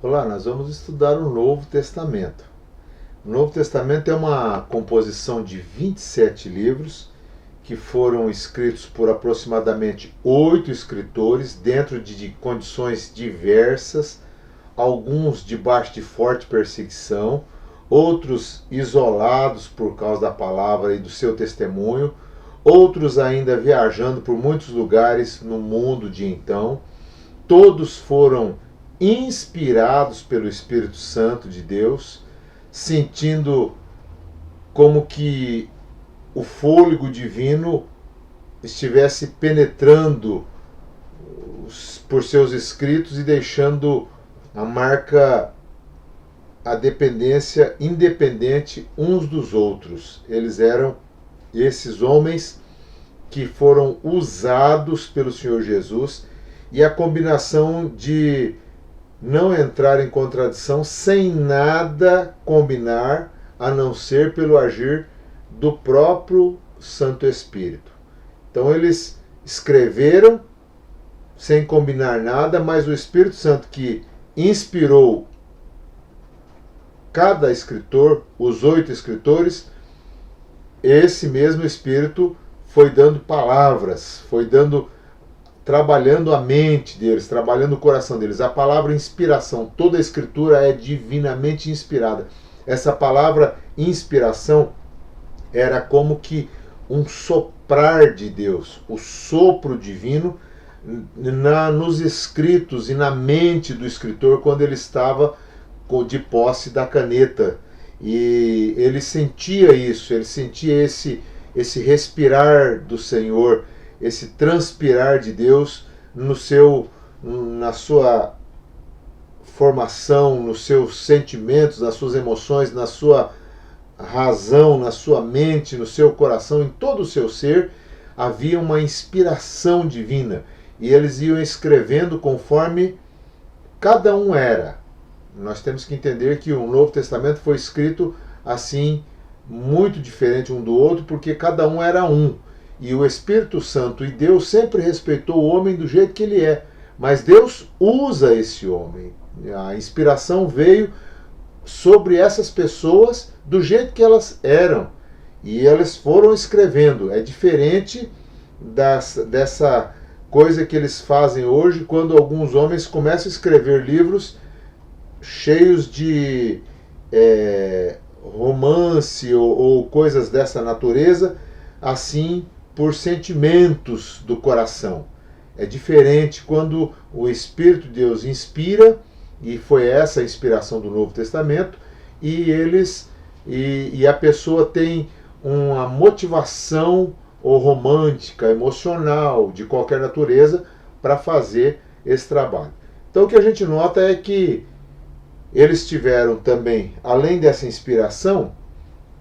Olá, nós vamos estudar o Novo Testamento. O Novo Testamento é uma composição de 27 livros que foram escritos por aproximadamente 8 escritores dentro de condições diversas, alguns debaixo de forte perseguição, outros isolados por causa da palavra e do seu testemunho, outros ainda viajando por muitos lugares no mundo de então. Todos foram inspirados pelo Espírito Santo de Deus, sentindo como que o fôlego divino estivesse penetrando por seus escritos e deixando a marca, a dependência independente uns dos outros. Eles eram esses homens que foram usados pelo Senhor Jesus, e a combinação de não entrar em contradição sem nada combinar a não ser pelo agir do próprio Santo Espírito. Então eles escreveram sem combinar nada, mas o Espírito Santo que inspirou cada escritor, os 8 escritores, esse mesmo Espírito foi dando palavras, foi trabalhando a mente deles, trabalhando o coração deles. A palavra inspiração, toda a escritura é divinamente inspirada. Essa palavra inspiração era como que um soprar de Deus, o sopro divino nos escritos e na mente do escritor quando ele estava de posse da caneta. E ele sentia isso, ele sentia esse respirar do Senhor, esse transpirar de Deus na sua formação, nos seus sentimentos, nas suas emoções, na sua razão, na sua mente, no seu coração, em todo o seu ser, havia uma inspiração divina. E eles iam escrevendo conforme cada um era. Nós temos que entender que o Novo Testamento foi escrito assim, muito diferente um do outro, porque cada um era um. E o Espírito Santo e Deus sempre respeitou o homem do jeito que ele é. Mas Deus usa esse homem. A inspiração veio sobre essas pessoas do jeito que elas eram. E elas foram escrevendo. É diferente dessa coisa que eles fazem hoje, quando alguns homens começam a escrever livros cheios de romance ou coisas dessa natureza, assim, por sentimentos do coração. É diferente quando o Espírito de Deus inspira, e foi essa a inspiração do Novo Testamento, e a pessoa tem uma motivação ou romântica, emocional, de qualquer natureza, para fazer esse trabalho. Então o que a gente nota é que eles tiveram também, além dessa inspiração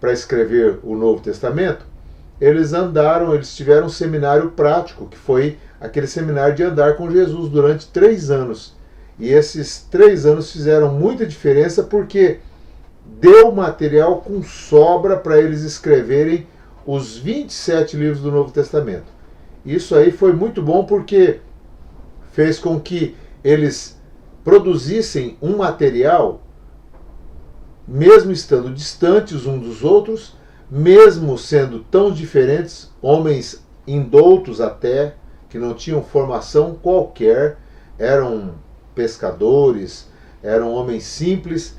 para escrever o Novo Testamento, eles tiveram um seminário prático, que foi aquele seminário de andar com Jesus durante 3 anos. E esses 3 anos fizeram muita diferença, porque deu material com sobra para eles escreverem os 27 livros do Novo Testamento. Isso aí foi muito bom, porque fez com que eles produzissem um material, mesmo estando distantes uns dos outros, mesmo sendo tão diferentes, homens indoutos até, que não tinham formação qualquer, eram pescadores, eram homens simples,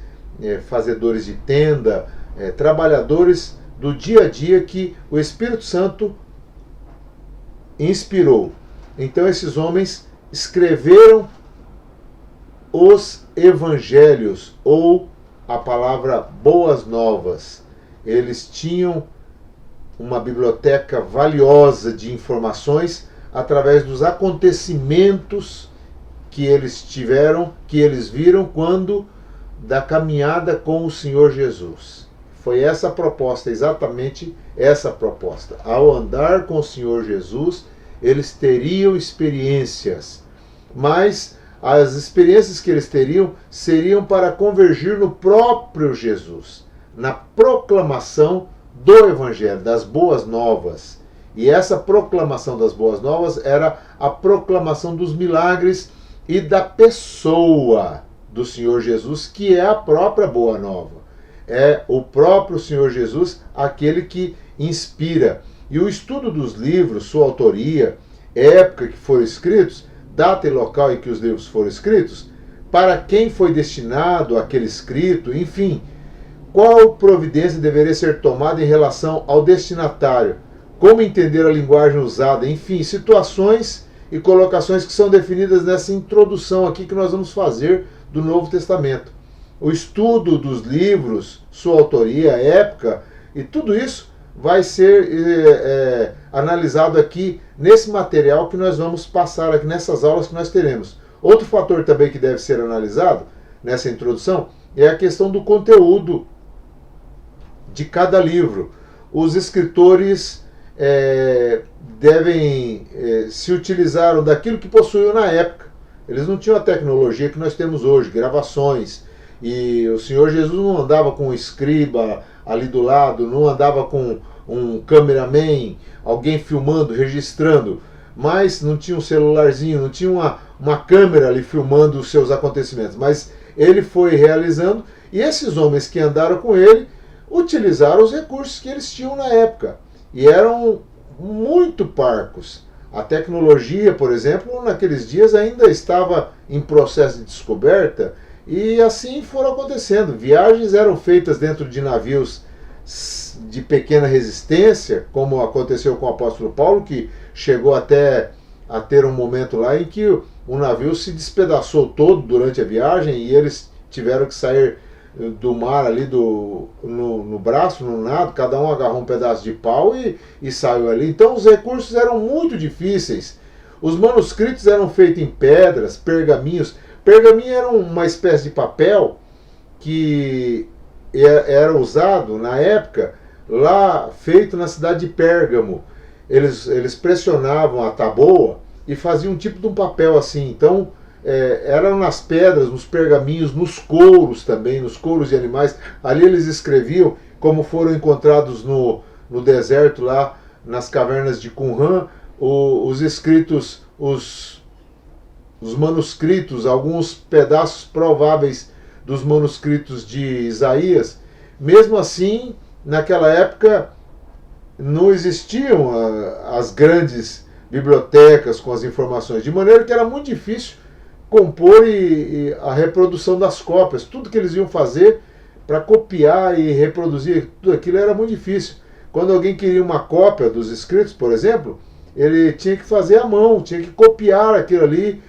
fazedores de tenda, trabalhadores do dia a dia que o Espírito Santo inspirou. Então esses homens escreveram os evangelhos, ou a palavra boas novas. Eles tinham uma biblioteca valiosa de informações através dos acontecimentos que eles tiveram, que eles viram quando da caminhada com o Senhor Jesus. Foi essa a proposta, exatamente essa a proposta. Ao andar com o Senhor Jesus, eles teriam experiências, mas as experiências que eles teriam seriam para convergir no próprio Jesus, na proclamação do Evangelho, das boas novas. E essa proclamação das boas novas era a proclamação dos milagres e da pessoa do Senhor Jesus, que é a própria Boa Nova. É o próprio Senhor Jesus aquele que inspira. E o estudo dos livros, sua autoria, época que foram escritos, data e local em que os livros foram escritos, para quem foi destinado aquele escrito, enfim, qual providência deveria ser tomada em relação ao destinatário, como entender a linguagem usada, enfim, situações e colocações que são definidas nessa introdução aqui que nós vamos fazer do Novo Testamento. O estudo dos livros, sua autoria, época e tudo isso vai ser analisado aqui nesse material que nós vamos passar aqui nessas aulas que nós teremos. Outro fator também que deve ser analisado nessa introdução é a questão do conteúdo de cada livro. Os escritores se utilizaram daquilo que possuíam na época. Eles não tinham a tecnologia que nós temos hoje, gravações. E o Senhor Jesus não andava com um escriba ali do lado, não andava com um cameraman, alguém filmando, registrando, mas não tinha um celularzinho, não tinha uma câmera ali filmando os seus acontecimentos. Mas ele foi realizando, e esses homens que andaram com ele utilizaram os recursos que eles tinham na época. E eram muito parcos. A tecnologia, por exemplo, naqueles dias ainda estava em processo de descoberta, e assim foram acontecendo. Viagens eram feitas dentro de navios de pequena resistência, como aconteceu com o apóstolo Paulo, que chegou até a ter um momento lá em que o navio se despedaçou todo durante a viagem e eles tiveram que sair do mar ali no braço, no nado, cada um agarrou um pedaço de pau e saiu ali. Então os recursos eram muito difíceis. Os manuscritos eram feitos em pedras, pergaminhos. Pergaminho era uma espécie de papel que era usado na época lá, feito na cidade de Pérgamo. Eles pressionavam a taboa e faziam um tipo de um papel assim. Então eram nas pedras, nos pergaminhos, nos couros também, nos couros de animais. Ali eles escreviam, como foram encontrados no deserto lá, nas cavernas de Qumran, os escritos, os manuscritos, alguns pedaços prováveis dos manuscritos de Isaías. Mesmo assim, naquela época não existiam as grandes bibliotecas com as informações, de maneira que era muito difícil compor e a reprodução das cópias. Tudo que eles iam fazer para copiar e reproduzir tudo aquilo era muito difícil. Quando alguém queria uma cópia dos escritos, por exemplo, ele tinha que fazer à mão, tinha que copiar aquilo ali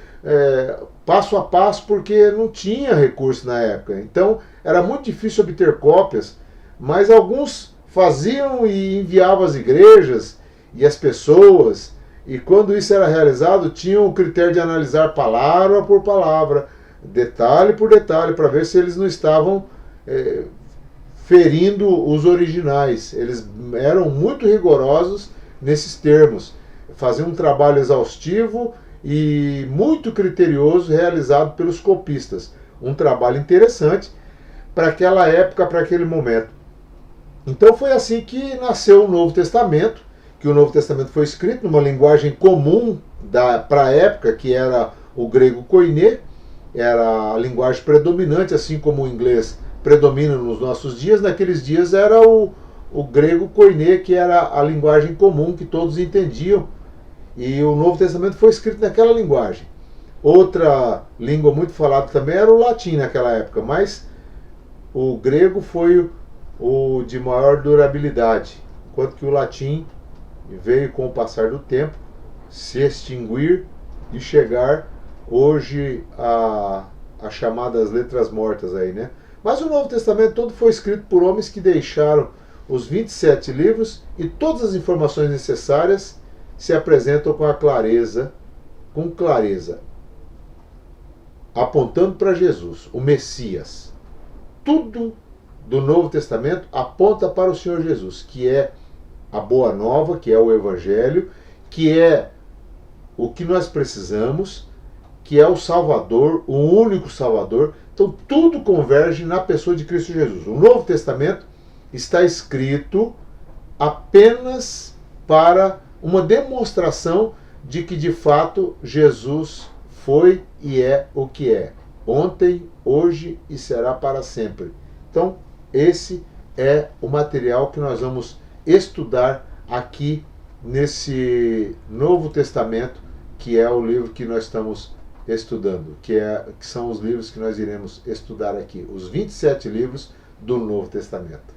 passo a passo, porque não tinha recurso na época. Então era muito difícil obter cópias, mas alguns faziam e enviavam às igrejas e às pessoas, e quando isso era realizado, tinham o critério de analisar palavra por palavra, detalhe por detalhe, para ver se eles não estavam ferindo os originais. Eles eram muito rigorosos nesses termos, faziam um trabalho exaustivo e muito criterioso realizado pelos copistas. Um trabalho interessante para aquela época, para aquele momento. Então foi assim que nasceu o Novo Testamento, que o Novo Testamento foi escrito numa linguagem comum para a época, que era o grego koiné, era a linguagem predominante, assim como o inglês predomina nos nossos dias. Naqueles dias era o grego koiné, que era a linguagem comum que todos entendiam. E o Novo Testamento foi escrito naquela linguagem. Outra língua muito falada também era o latim naquela época, mas o grego foi o de maior durabilidade, enquanto que o latim veio com o passar do tempo se extinguir e chegar hoje a chamadas letras mortas aí, né? Mas o Novo Testamento todo foi escrito por homens que deixaram os 27 livros, e todas as informações necessárias se apresentam com clareza, apontando para Jesus, o Messias. Tudo do Novo Testamento aponta para o Senhor Jesus, que é a Boa Nova, que é o Evangelho, que é o que nós precisamos, que é o Salvador, o único Salvador. Então tudo converge na pessoa de Cristo Jesus. O Novo Testamento está escrito apenas para uma demonstração de que de fato Jesus foi e é o que é. ontem, hoje e será para sempre. Então, esse é o material que nós vamos estudar aqui nesse Novo Testamento, que é o livro que nós estamos estudando, que são os livros que nós iremos estudar aqui, os 27 livros do Novo Testamento.